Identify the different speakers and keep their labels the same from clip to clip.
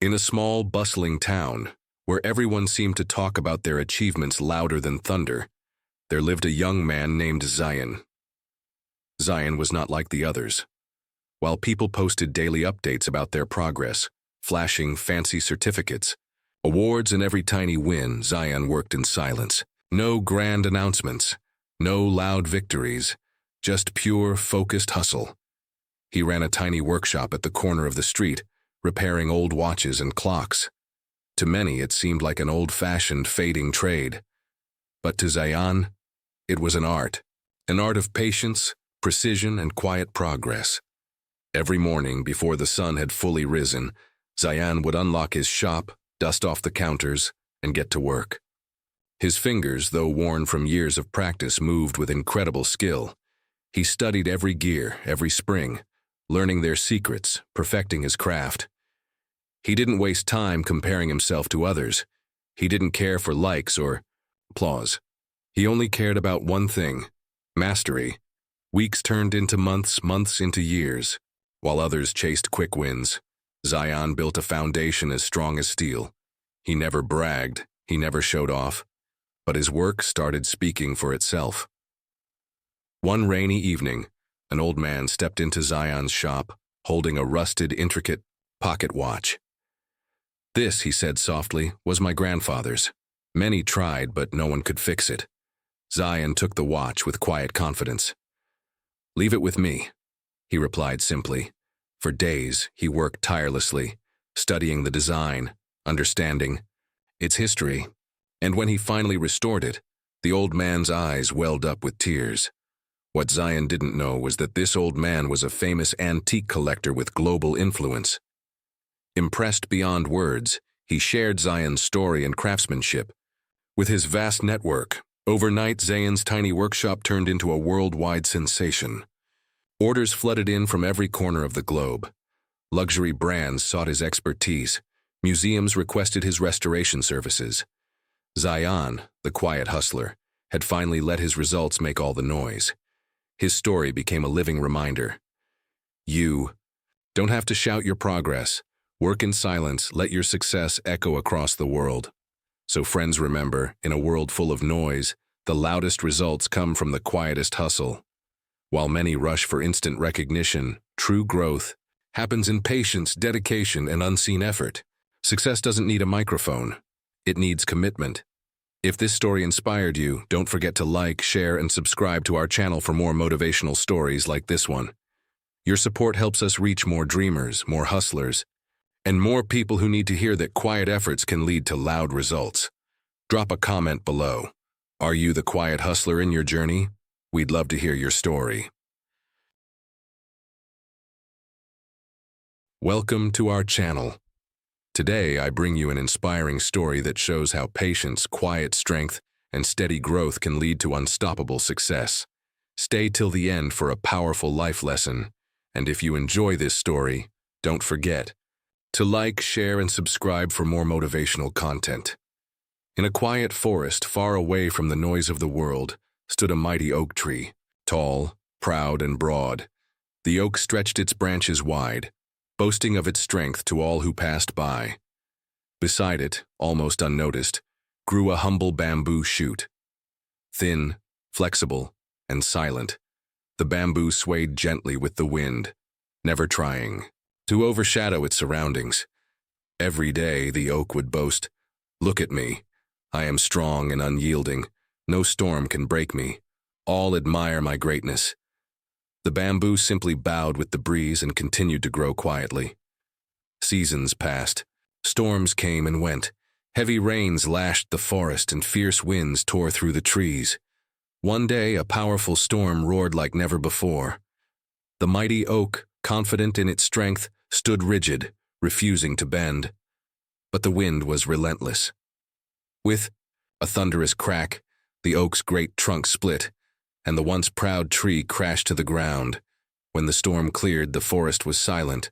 Speaker 1: In a small, bustling town, where everyone seemed to talk about their achievements louder than thunder, there lived a young man named Zion. Zion was not like the others. While people posted daily updates about their progress, flashing fancy certificates, awards, and every tiny win, Zion worked in silence. No grand announcements, no loud victories, just pure, focused hustle. He ran a tiny workshop at the corner of the street, repairing old watches and clocks. To many, it seemed like an old-fashioned, fading trade. But to Zion, it was an art of patience, precision, and quiet progress. Every morning, before the sun had fully risen, Zion would unlock his shop, dust off the counters, and get to work. His fingers, though worn from years of practice, moved with incredible skill. He studied every gear, every spring, learning their secrets, perfecting his craft. He didn't waste time comparing himself to others. He didn't care for likes or applause. He only cared about one thing: mastery. Weeks turned into months, months into years. While others chased quick wins, Zion built a foundation as strong as steel. He never bragged, he never showed off, but his work started speaking for itself. One rainy evening, an old man stepped into Zion's shop, holding a rusted, intricate pocket watch. "This," he said softly, "was my grandfather's. Many tried, but no one could fix it." Zion took the watch with quiet confidence. "Leave it with me," he replied simply. For days, he worked tirelessly, studying the design, understanding its history, and when he finally restored it, the old man's eyes welled up with tears. What Zion didn't know was that this old man was a famous antique collector with global influence. Impressed beyond words, he shared Zion's story and craftsmanship. With his vast network, overnight Zion's tiny workshop turned into a worldwide sensation. Orders flooded in from every corner of the globe. Luxury brands sought his expertise. Museums requested his restoration services. Zion, the quiet hustler, had finally let his results make all the noise. His story became a living reminder. You don't have to shout your progress. Work in silence, let your success echo across the world. So friends, remember, in a world full of noise, the loudest results come from the quietest hustle. While many rush for instant recognition, true growth happens in patience, dedication, and unseen effort. Success doesn't need a microphone. It needs commitment. If this story inspired you, don't forget to like, share, and subscribe to our channel for more motivational stories like this one. Your support helps us reach more dreamers, more hustlers, and more people who need to hear that quiet efforts can lead to loud results. Drop a comment below. Are you the quiet hustler in your journey? We'd love to hear your story. Welcome to our channel. Today, I bring you an inspiring story that shows how patience, quiet strength, and steady growth can lead to unstoppable success. Stay till the end for a powerful life lesson. And if you enjoy this story, don't forget to like, share, and subscribe for more motivational content. In a quiet forest far away from the noise of the world stood a mighty oak tree, tall, proud, and broad. The oak stretched its branches wide, boasting of its strength to all who passed by. Beside it, almost unnoticed, grew a humble bamboo shoot. Thin, flexible, and silent, the bamboo swayed gently with the wind, never trying to overshadow its surroundings. Every day, the oak would boast, "Look at me. I am strong and unyielding. No storm can break me. All admire my greatness." The bamboo simply bowed with the breeze and continued to grow quietly. Seasons passed. Storms came and went. Heavy rains lashed the forest and fierce winds tore through the trees. One day, a powerful storm roared like never before. The mighty oak, confident in its strength, stood rigid, refusing to bend. But the wind was relentless. With a thunderous crack, the oak's great trunk split, and the once proud tree crashed to the ground. When the storm cleared, the forest was silent.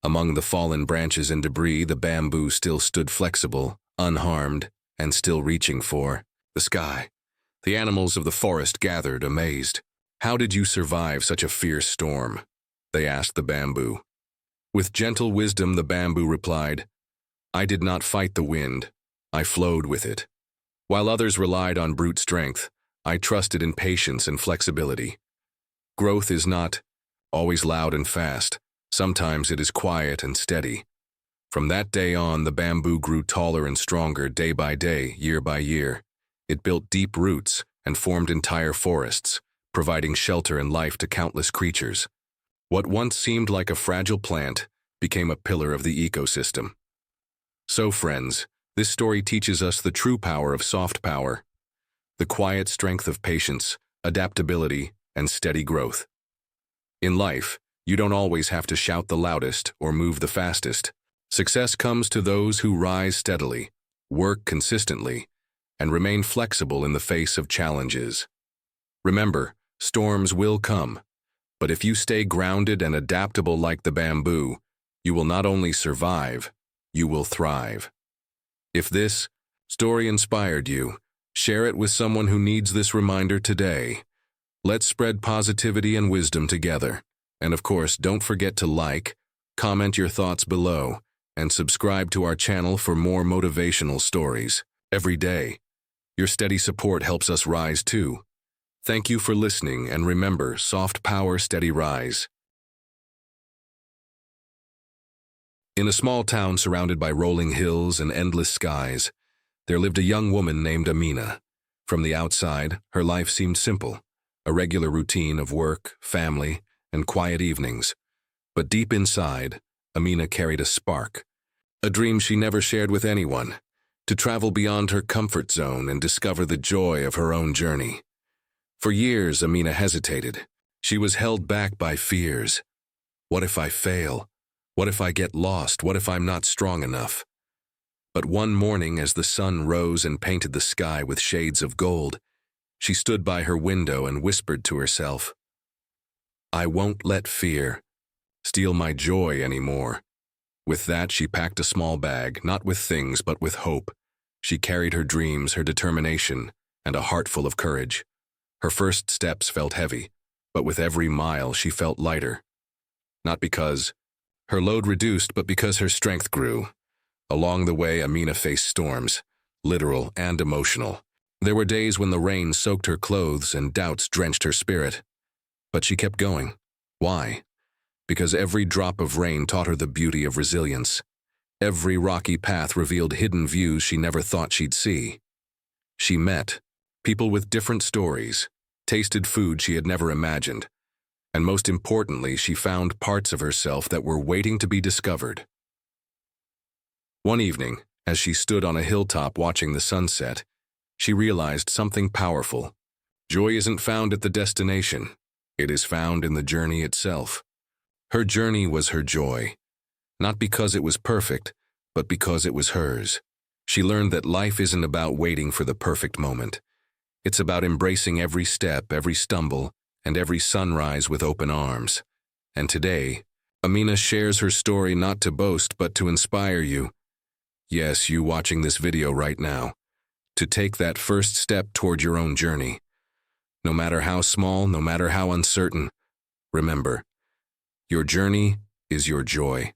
Speaker 1: Among the fallen branches and debris, the bamboo still stood flexible, unharmed, and still reaching for the sky. The animals of the forest gathered, amazed. "How did you survive such a fierce storm?" they asked the bamboo. With gentle wisdom, the bamboo replied, I did not fight the wind. I flowed with it. While others relied on brute strength, I trusted in patience and flexibility. Growth is not always loud and fast. Sometimes it is quiet and steady. From that day on, the bamboo grew taller and stronger day by day, year by year. It built deep roots and formed entire forests, providing shelter and life to countless creatures. What once seemed like a fragile plant became a pillar of the ecosystem. So, friends, this story teaches us the true power of soft power, the quiet strength of patience, adaptability, and steady growth. In life, you don't always have to shout the loudest or move the fastest. Success comes to those who rise steadily, work consistently, and remain flexible in the face of challenges. Remember, storms will come, but if you stay grounded and adaptable like the bamboo, you will not only survive, you will thrive. If this story inspired you, share it with someone who needs this reminder today. Let's spread positivity and wisdom together. And of course, don't forget to like, comment your thoughts below, and subscribe to our channel for more motivational stories every day. Your steady support helps us rise too. Thank you for listening, and remember, soft power, steady rise. In a small town surrounded by rolling hills and endless skies, there lived a young woman named Amina. From the outside, her life seemed simple, a regular routine of work, family, and quiet evenings. But deep inside, Amina carried a spark, a dream she never shared with anyone, to travel beyond her comfort zone and discover the joy of her own journey. For years, Amina hesitated. She was held back by fears. What if I fail? What if I get lost? What if I'm not strong enough? But one morning, as the sun rose and painted the sky with shades of gold, she stood by her window and whispered to herself, "I won't let fear steal my joy anymore." With that, she packed a small bag, not with things, but with hope. She carried her dreams, her determination, and a heart full of courage. Her first steps felt heavy, but with every mile she felt lighter. Not because her load reduced, but because her strength grew. Along the way, Amina faced storms, literal and emotional. There were days when the rain soaked her clothes and doubts drenched her spirit. But she kept going. Why? Because every drop of rain taught her the beauty of resilience. Every rocky path revealed hidden views she never thought she'd see. She met people with different stories, tasted food she had never imagined, and most importantly, she found parts of herself that were waiting to be discovered. One evening, as she stood on a hilltop watching the sunset, she realized something powerful. Joy isn't found at the destination. It is found in the journey itself. Her journey was her joy, not because it was perfect, but because it was hers. She learned that life isn't about waiting for the perfect moment. It's about embracing every step, every stumble, and every sunrise with open arms. And today, Amina shares her story not to boast, but to inspire you. Yes, you watching this video right now, to take that first step toward your own journey. No matter how small, no matter how uncertain, remember, your journey is your joy.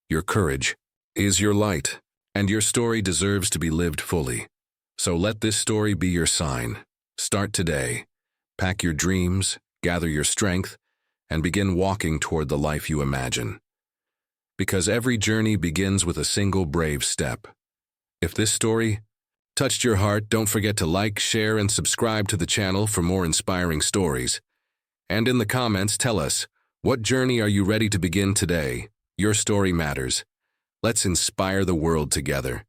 Speaker 1: Your courage is your light, and your story deserves to be lived fully. So let this story be your sign. Start today. Pack your dreams, gather your strength, and begin walking toward the life you imagine. Because every journey begins with a single brave step. If this story touched your heart, don't forget to like, share, and subscribe to the channel for more inspiring stories. And in the comments, tell us, what journey are you ready to begin today? Your story matters. Let's inspire the world together.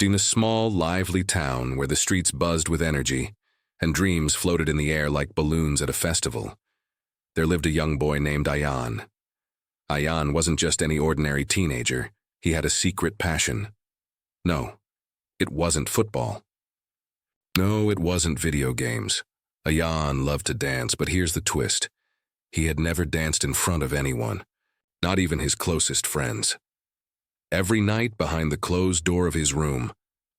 Speaker 1: In a small, lively town where the streets buzzed with energy and dreams floated in the air like balloons at a festival, there lived a young boy named Ayan. Ayan wasn't just any ordinary teenager. He had a secret passion. No, it wasn't football. No, it wasn't video games. Ayan loved to dance, but here's the twist. He had never danced in front of anyone, not even his closest friends. Every night behind the closed door of his room,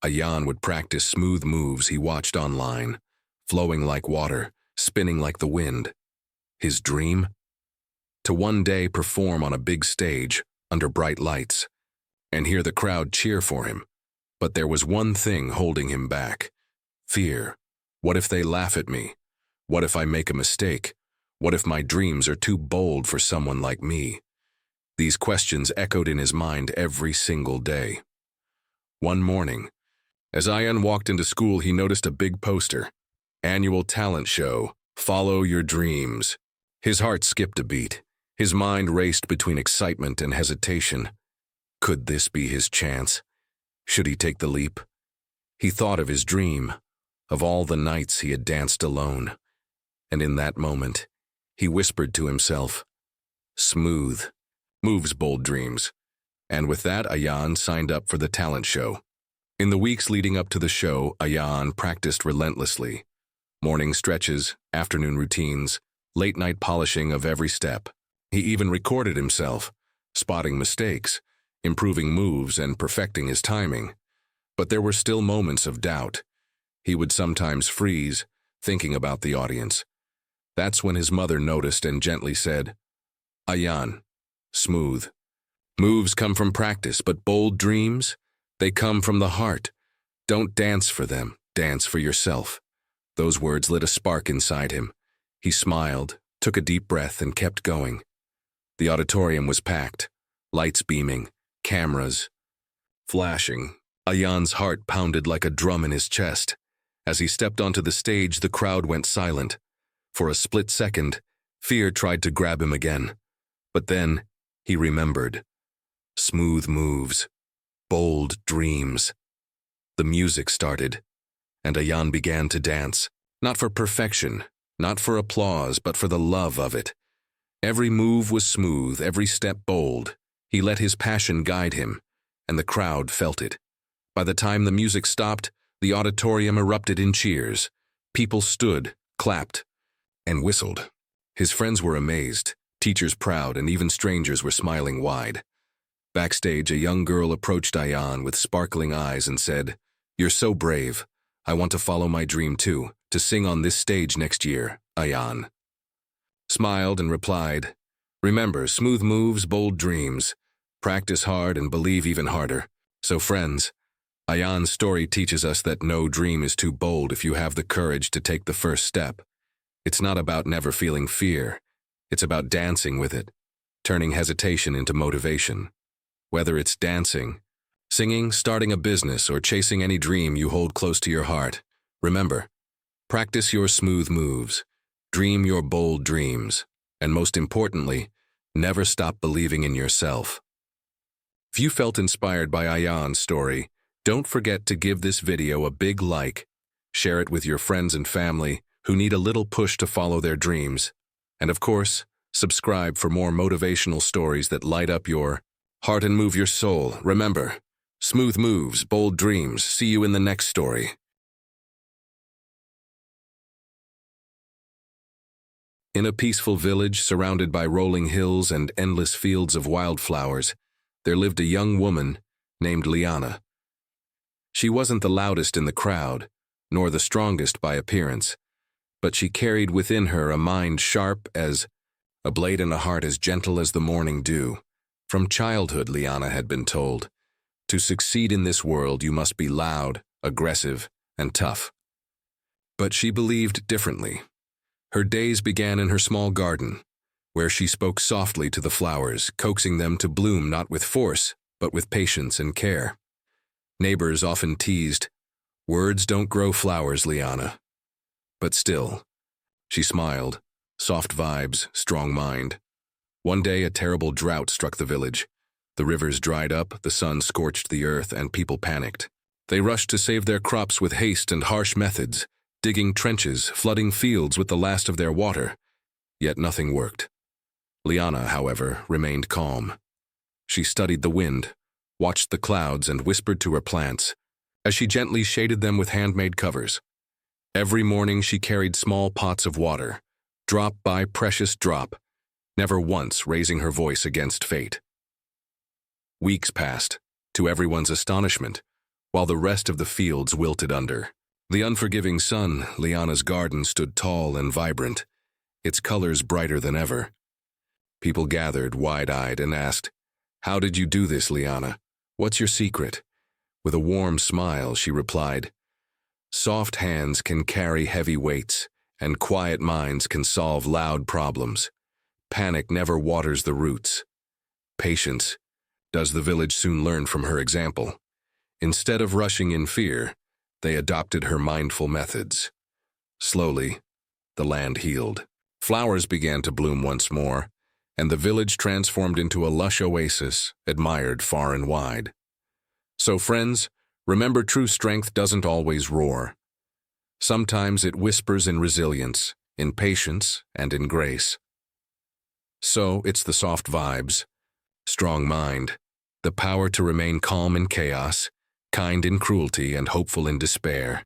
Speaker 1: Ayan would practice smooth moves he watched online, flowing like water, spinning like the wind. His dream? to one day perform on a big stage under bright lights and hear the crowd cheer for him. But there was one thing holding him back: fear. What if they laugh at me? What if I make a mistake? What if my dreams are too bold for someone like me? These questions echoed in his mind every single day. One morning, as Ayan walked into school, he noticed a big poster: Annual Talent Show, Follow Your Dreams. His heart skipped a beat. His mind raced between excitement and hesitation. Could this be his chance? Should he take the leap? He thought of his dream, of all the nights he had danced alone. And in that moment, he whispered to himself, "Smooth moves bold dreams." And with that, Ayan signed up for the talent show. In the weeks leading up to the show, Ayan practiced relentlessly. Morning stretches, afternoon routines, late-night polishing of every step. He even recorded himself, spotting mistakes, improving moves, and perfecting his timing. But there were still moments of doubt. He would sometimes freeze, thinking about the audience. That's when his mother noticed and gently said, "Ayan, smooth. Moves come from practice, but bold dreams, they come from the heart. Don't dance for them, dance for yourself." Those words lit a spark inside him. He smiled, took a deep breath, and kept going. The auditorium was packed, lights beaming, cameras flashing. Ayan's heart pounded like a drum in his chest. As he stepped onto the stage, the crowd went silent. For a split second, fear tried to grab him again. But then, he remembered. Smooth moves, bold dreams. The music started, and Ayan began to dance, not for perfection, not for applause, but for the love of it. Every move was smooth, every step bold. He let his passion guide him, and the crowd felt it. By the time the music stopped, the auditorium erupted in cheers. People stood, clapped, and whistled. His friends were amazed, teachers proud, and even strangers were smiling wide. Backstage, a young girl approached Ayan with sparkling eyes and said, "You're so brave. I want to follow my dream too, to sing on this stage next year." Ayan smiled and replied, "Remember, smooth moves, bold dreams. Practice hard and believe even harder." So friends, Ayan's story teaches us that no dream is too bold if you have the courage to take the first step. It's not about never feeling fear. It's about dancing with it, turning hesitation into motivation. Whether it's dancing, singing, starting a business, or chasing any dream you hold close to your heart, remember, practice your smooth moves, dream your bold dreams, and most importantly, never stop believing in yourself. If you felt inspired by Ayan's story, don't forget to give this video a big like, share it with your friends and family who need a little push to follow their dreams, and of course, subscribe for more motivational stories that light up your heart and move your soul. Remember, smooth moves, bold dreams. See you in the next story. In a peaceful village surrounded by rolling hills and endless fields of wildflowers, there lived a young woman named Liana. She wasn't the loudest in the crowd, nor the strongest by appearance, but she carried within her a mind sharp as a blade and a heart as gentle as the morning dew. From childhood, Liana had been told, to succeed in this world you must be loud, aggressive, and tough. But she believed differently. Her days began in her small garden, where she spoke softly to the flowers, coaxing them to bloom not with force, but with patience and care. Neighbors often teased, "Words don't grow flowers, Liana." But still, she smiled, soft vibes, strong mind. One day, a terrible drought struck the village. The rivers dried up, the sun scorched the earth, and people panicked. They rushed to save their crops with haste and harsh methods, digging trenches, flooding fields with the last of their water. Yet nothing worked. Liana, however, remained calm. She studied the wind, watched the clouds, and whispered to her plants, as she gently shaded them with handmade covers. Every morning she carried small pots of water, drop by precious drop, never once raising her voice against fate. Weeks passed, to everyone's astonishment, while the rest of the fields wilted under. The unforgiving sun, Liana's garden stood tall and vibrant, its colors brighter than ever. People gathered, wide-eyed, and asked, "How did you do this, Liana? What's your secret?" With a warm smile, she replied, "Soft hands can carry heavy weights, and quiet minds can solve loud problems. Panic never waters the roots. Patience does the village soon learn from her example. Instead of rushing in fear, they adopted her mindful methods. Slowly, the land healed. Flowers began to bloom once more, and the village transformed into a lush oasis, admired far and wide. So friends, remember, true strength doesn't always roar. Sometimes it whispers in resilience, in patience, and in grace. So it's the soft vibes, strong mind, the power to remain calm in chaos, kind in cruelty, and hopeful in despair.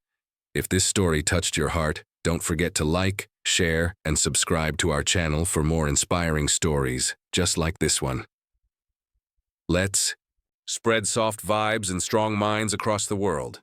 Speaker 1: If this story touched your heart, don't forget to like, share, and subscribe to our channel for more inspiring stories just like this one. Let's spread soft vibes and strong minds across the world.